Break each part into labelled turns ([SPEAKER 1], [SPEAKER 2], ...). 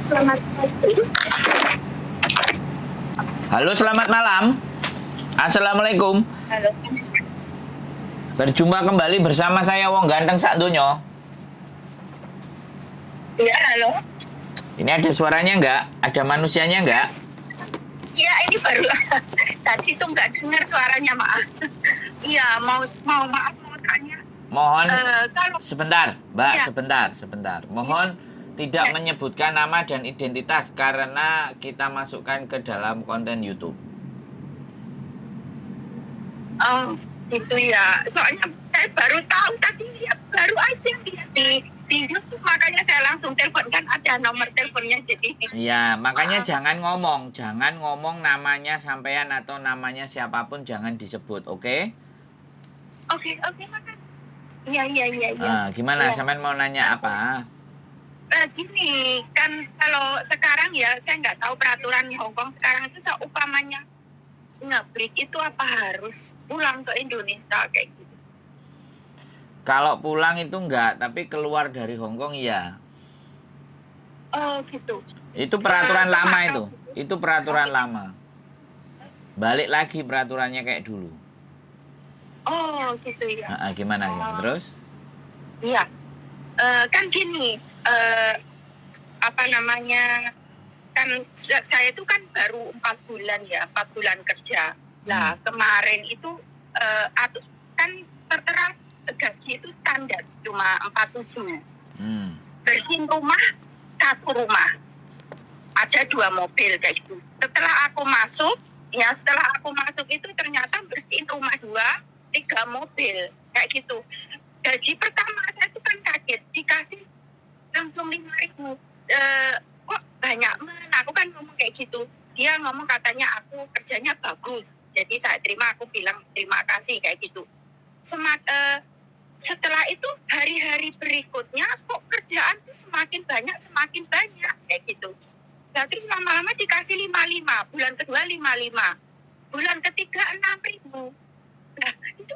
[SPEAKER 1] Selamat pagi.
[SPEAKER 2] Halo, selamat malam. Assalamualaikum.
[SPEAKER 1] Halo.
[SPEAKER 2] Berjumpa kembali bersama saya Wong Ganteng Sak Donyo.
[SPEAKER 1] Iya, halo.
[SPEAKER 2] Ini ada suaranya nggak? Ada manusianya nggak?
[SPEAKER 1] Iya, ini baru. Tadi tuh nggak dengar suaranya, maaf. Iya, mau maaf mau tanya.
[SPEAKER 2] Mohon
[SPEAKER 1] Kalau
[SPEAKER 2] sebentar, Mbak,
[SPEAKER 1] ya,
[SPEAKER 2] sebentar. Mohon tidak menyebutkan nama dan identitas karena kita masukkan ke dalam konten YouTube.
[SPEAKER 1] gitu ya. Soalnya saya baru tahu tadi, ya, baru aja lihat di YouTube, makanya saya langsung telepon, kan ada nomor teleponnya jadi.
[SPEAKER 2] Iya, makanya jangan ngomong namanya sampean atau namanya siapapun jangan disebut, oke?
[SPEAKER 1] Oke, makasih. Iya.
[SPEAKER 2] Gimana?
[SPEAKER 1] Iya.
[SPEAKER 2] Sampean mau nanya apa?
[SPEAKER 1] Gini, kan kalau sekarang ya, saya nggak tahu peraturan Hong Kong sekarang itu, seumpamanya nge-break itu apa harus pulang ke Indonesia kayak gitu?
[SPEAKER 2] Kalau pulang itu enggak, tapi keluar dari Hong Kong iya.
[SPEAKER 1] Oh gitu.
[SPEAKER 2] Itu peraturan lama itu. Itu peraturan lama. Balik lagi peraturannya kayak dulu.
[SPEAKER 1] Oh gitu ya.
[SPEAKER 2] Gimana? Terus?
[SPEAKER 1] Iya. Kan gini, apa namanya, kan saya itu kan baru 4 bulan ya, 4 bulan kerja. Nah, kemarin itu kan tertera gaji itu standar cuma 47. Bersihin rumah, 1 rumah. Ada 2 mobil kayak gitu. Setelah aku masuk itu ternyata bersihin rumah 2, 3 mobil kayak gitu. Gaji pertama saya itu kan kaget, dikasih langsung 5.000. Kok banyak men? Aku kan ngomong kayak gitu. Dia ngomong katanya aku kerjanya bagus. Jadi saya terima, aku bilang terima kasih kayak gitu. Setelah itu hari-hari berikutnya kok kerjaan tuh semakin banyak kayak gitu. Nah, terus lama-lama dikasih 55, bulan kedua 55, bulan ketiga 6.000. Nah, itu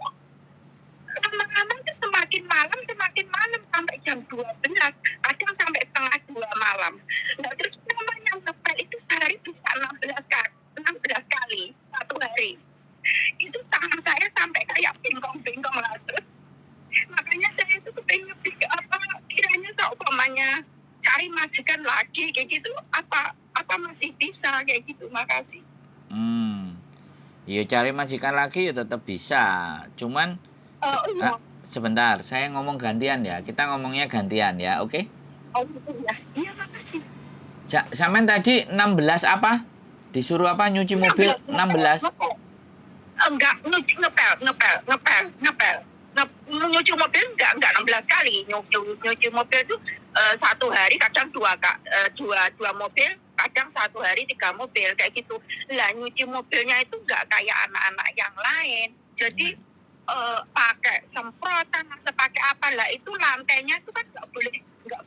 [SPEAKER 1] lama-lama itu semakin malam sampai jam 12, kadang sampai setengah 2 malam. Nah, terus namanya ngepel itu sehari bisa 16 kali satu hari. Itu tangan saya sampai kayak bengkong-bengkong lah. Terus makanya saya itu kepengen apa kiranya seumpamanya cari majikan lagi kayak gitu, apa masih bisa kayak gitu. Makasih.
[SPEAKER 2] Ya cari majikan lagi ya tetap bisa. Cuman sebentar, saya ngomong gantian ya. Kita ngomongnya gantian ya, oke?
[SPEAKER 1] Oh iya. Iya, makasih.
[SPEAKER 2] Sampean tadi 16 apa? Disuruh apa? Nyuci mobil 16.
[SPEAKER 1] Enggak, ngepel. Nyuci mobil enggak 16 kali. Nyuci mobil itu 1 hari kadang 2 mobil, kadang 1 hari 3 mobil kayak gitu. Lah nyuci mobilnya itu enggak kayak anak-anak yang lain. Jadi pakai semprotan, pakai apa lah, itu lantainya itu kan enggak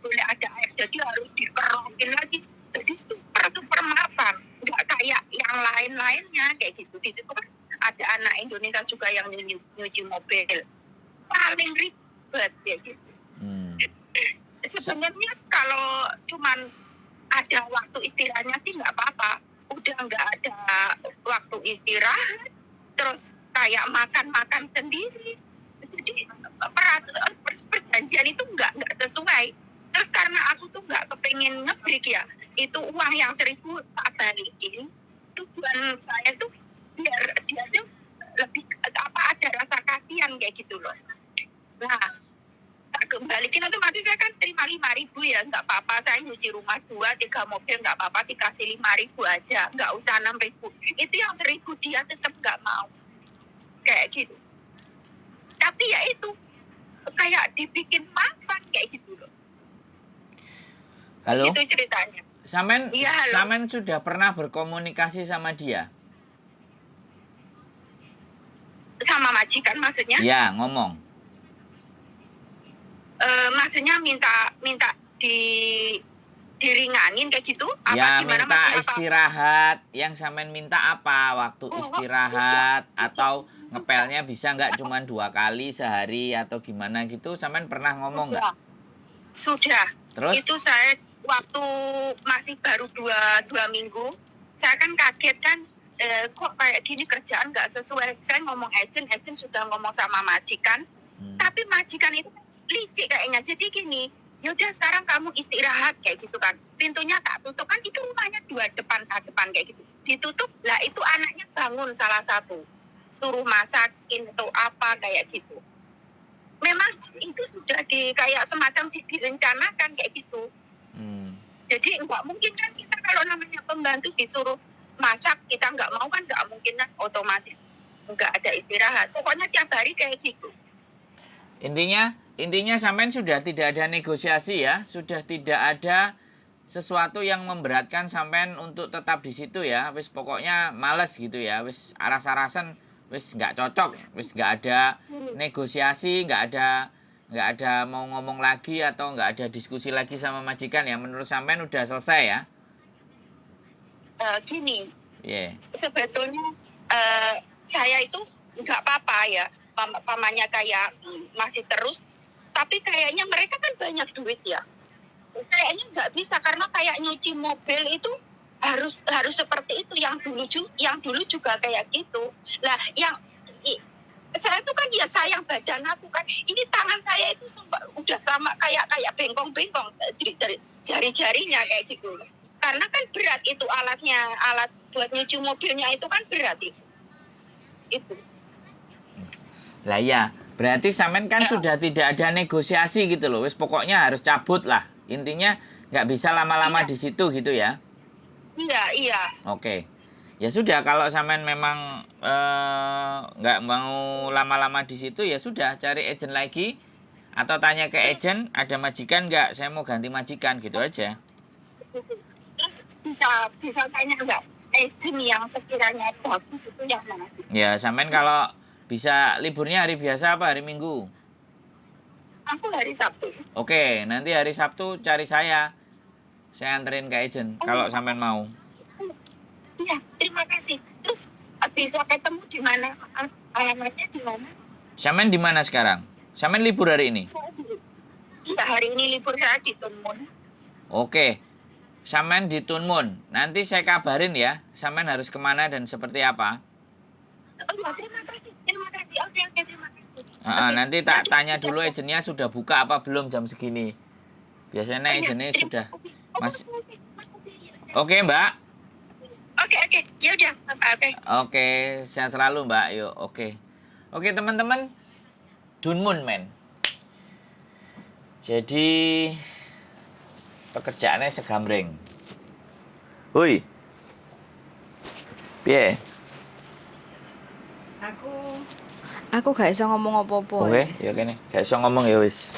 [SPEAKER 1] boleh ada air. Jadi harus dikerokin lagi. Jadi super maafan. Enggak kayak yang lain-lainnya kayak gitu. Di situ kan ada anak Indonesia juga yang nyuci mobil. Paling ribet ya gitu. Sebenarnya kalau cuman ada waktu istirahatnya sih nggak apa-apa. Udah nggak ada waktu istirahat, terus kayak makan sendiri. Jadi perjanjian itu nggak sesuai. Terus karena aku tuh nggak kepengen nge-break ya, itu uang yang 1.000 tak balikin. Tujuan saya tuh biar dia tuh lebih ada rasa kasihan kayak gitu loh. Nah, tak kembalikin otomatis saya kan terima 5.000 ya, nggak apa-apa, saya nyuci rumah 2, 3 mobil nggak apa-apa, dikasih 5.000 aja, nggak usah 6.000. Itu yang 1.000 dia tetap nggak mau kayak gitu. Tapi ya itu kayak dibikin maafan kayak gitu loh.
[SPEAKER 2] Halo?
[SPEAKER 1] Itu ceritanya.
[SPEAKER 2] Sampean sudah pernah berkomunikasi sama dia?
[SPEAKER 1] Sama majikan maksudnya?
[SPEAKER 2] Ya, ngomong.
[SPEAKER 1] Maksudnya minta diringanin kayak gitu?
[SPEAKER 2] Ya, minta istirahat. Yang sampean minta apa? Waktu istirahat atau ngepelnya bisa nggak cuma 2 kali sehari atau gimana gitu? Sampean pernah ngomong nggak?
[SPEAKER 1] Sudah.
[SPEAKER 2] Terus?
[SPEAKER 1] Itu saya waktu masih baru dua minggu, saya kan kaget kan, kok kayak gini kerjaan nggak sesuai. Saya ngomong agent sudah ngomong sama majikan, tapi majikan itu licik kayaknya. Jadi gini, yaudah sekarang kamu istirahat kayak gitu kan. Pintunya tak tutup kan, itu rumahnya dua depan kayak gitu. Ditutup, lah itu anaknya bangun salah satu, suruh masakin atau apa kayak gitu. Memang itu sudah kayak semacam direncanakan kayak gitu. Jadi nggak mungkin kan kita kalau namanya pembantu disuruh masak, kita nggak mau kan, nggak mungkin kan, otomatis nggak ada istirahat. Pokoknya tiap hari kayak gitu.
[SPEAKER 2] Intinya sampean sudah tidak ada negosiasi ya, sudah tidak ada sesuatu yang memberatkan sampean untuk tetap di situ ya. Wis pokoknya males gitu ya, wis aras-arasan, wis nggak cocok, wis nggak ada negosiasi, nggak ada mau ngomong lagi atau nggak ada diskusi lagi sama majikan ya. Menurut sampean udah selesai ya?
[SPEAKER 1] Gini,
[SPEAKER 2] Iya.
[SPEAKER 1] sebetulnya saya itu nggak apa-apa ya, pamannya kayak masih terus, tapi kayaknya mereka kan banyak duit ya. Kayaknya nggak bisa, karena kayak nyuci mobil itu harus seperti itu. Yang dulu juga kayak gitu. Lah saya tuh kan ya sayang badan aku kan. Ini tangan saya itu udah sama kayak bengkong-bengkong jari-jarinya kayak gitu. Karena kan berat itu alat buat nyuci mobilnya itu kan berat itu.
[SPEAKER 2] Lah ya, berarti sampean kan sudah tidak ada negosiasi gitu loh. Wis pokoknya harus cabut lah. Intinya nggak bisa lama-lama di situ gitu ya.
[SPEAKER 1] Iya.
[SPEAKER 2] Oke. Ya sudah, kalau sampean memang nggak mau lama-lama di situ, ya sudah cari agent lagi atau tanya ke agent, ada majikan nggak, saya mau ganti majikan gitu aja.
[SPEAKER 1] Terus bisa tanya nggak agent yang sekiranya bagus itu yang mana?
[SPEAKER 2] Ya sampean kalau bisa liburnya hari biasa apa hari Minggu?
[SPEAKER 1] Aku hari Sabtu.
[SPEAKER 2] Oke, nanti hari Sabtu cari saya anterin ke agent kalau sampean mau.
[SPEAKER 1] Iya, terima kasih. Terus bisa ketemu di mana? Alamatnya di mana?
[SPEAKER 2] Sampean di mana sekarang? Sampean libur hari ini?
[SPEAKER 1] Iya, hari ini libur, saya di Tunmun.
[SPEAKER 2] Oke, sampean di Tunmun. Nanti saya kabarin ya, sampean harus kemana dan seperti apa.
[SPEAKER 1] Oh ya, terima kasih. Oke, terima kasih.
[SPEAKER 2] Nanti tak tanya dulu agentnya sudah buka apa belum jam segini. Biasanya agentnya sudah. Oke, Mbak.
[SPEAKER 1] Oke. Ya udah, oke.
[SPEAKER 2] Oke, sehat selalu, Mbak. Yuk, oke. Oke, teman-teman. Tunmun, men. Jadi pekerjaannya segambreng. Hui. Piye?
[SPEAKER 3] Aku gak bisa ngomong apa-apa.
[SPEAKER 2] Oke, ya kene. Gak iso ngomong ya wis.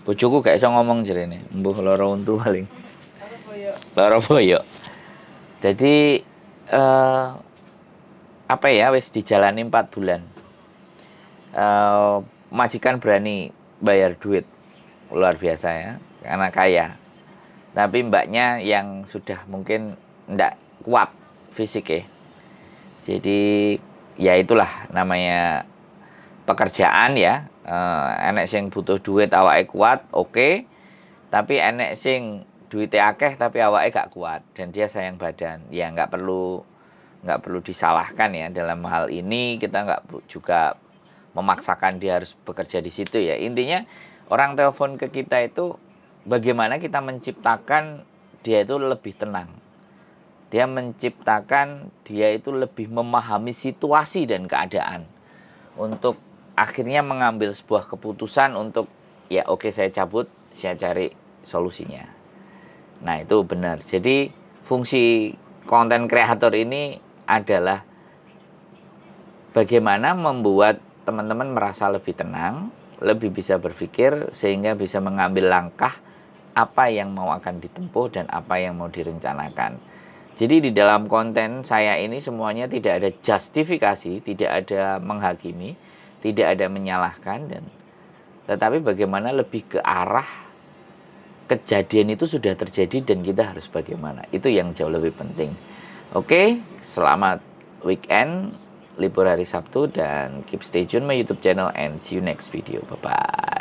[SPEAKER 2] Bojoku gak iso ngomong jarene. Mbuh lara untu paling. Lara boyo. Jadi apa ya, wis dijalani 4 bulan. Majikan berani bayar duit luar biasa ya, karena kaya. Tapi mbaknya yang sudah mungkin ndak kuat fisik ya. Jadi ya itulah namanya pekerjaan ya. Enek sing butuh duit awake kuat, oke. Tapi enek sing duitnya akeh tapi awake gak kuat dan dia sayang badan. Ya nggak perlu disalahkan ya dalam hal ini. Kita nggak juga memaksakan dia harus bekerja di situ ya. Intinya orang telepon ke kita itu bagaimana kita menciptakan dia itu lebih tenang. Dia menciptakan dia itu lebih memahami situasi dan keadaan untuk akhirnya mengambil sebuah keputusan untuk ya oke, saya cabut, saya cari solusinya. Nah itu benar. Jadi fungsi konten kreator ini adalah bagaimana membuat teman-teman merasa lebih tenang, lebih bisa berpikir sehingga bisa mengambil langkah apa yang mau akan ditempuh dan apa yang mau direncanakan. Jadi di dalam konten saya ini semuanya tidak ada justifikasi, tidak ada menghakimi, tidak ada menyalahkan, tetapi bagaimana lebih ke arah kejadian itu sudah terjadi dan kita harus bagaimana. Itu yang jauh lebih penting. Oke, selamat weekend, libur hari Sabtu, dan keep stay tune my YouTube channel and see you next video. Bye-bye.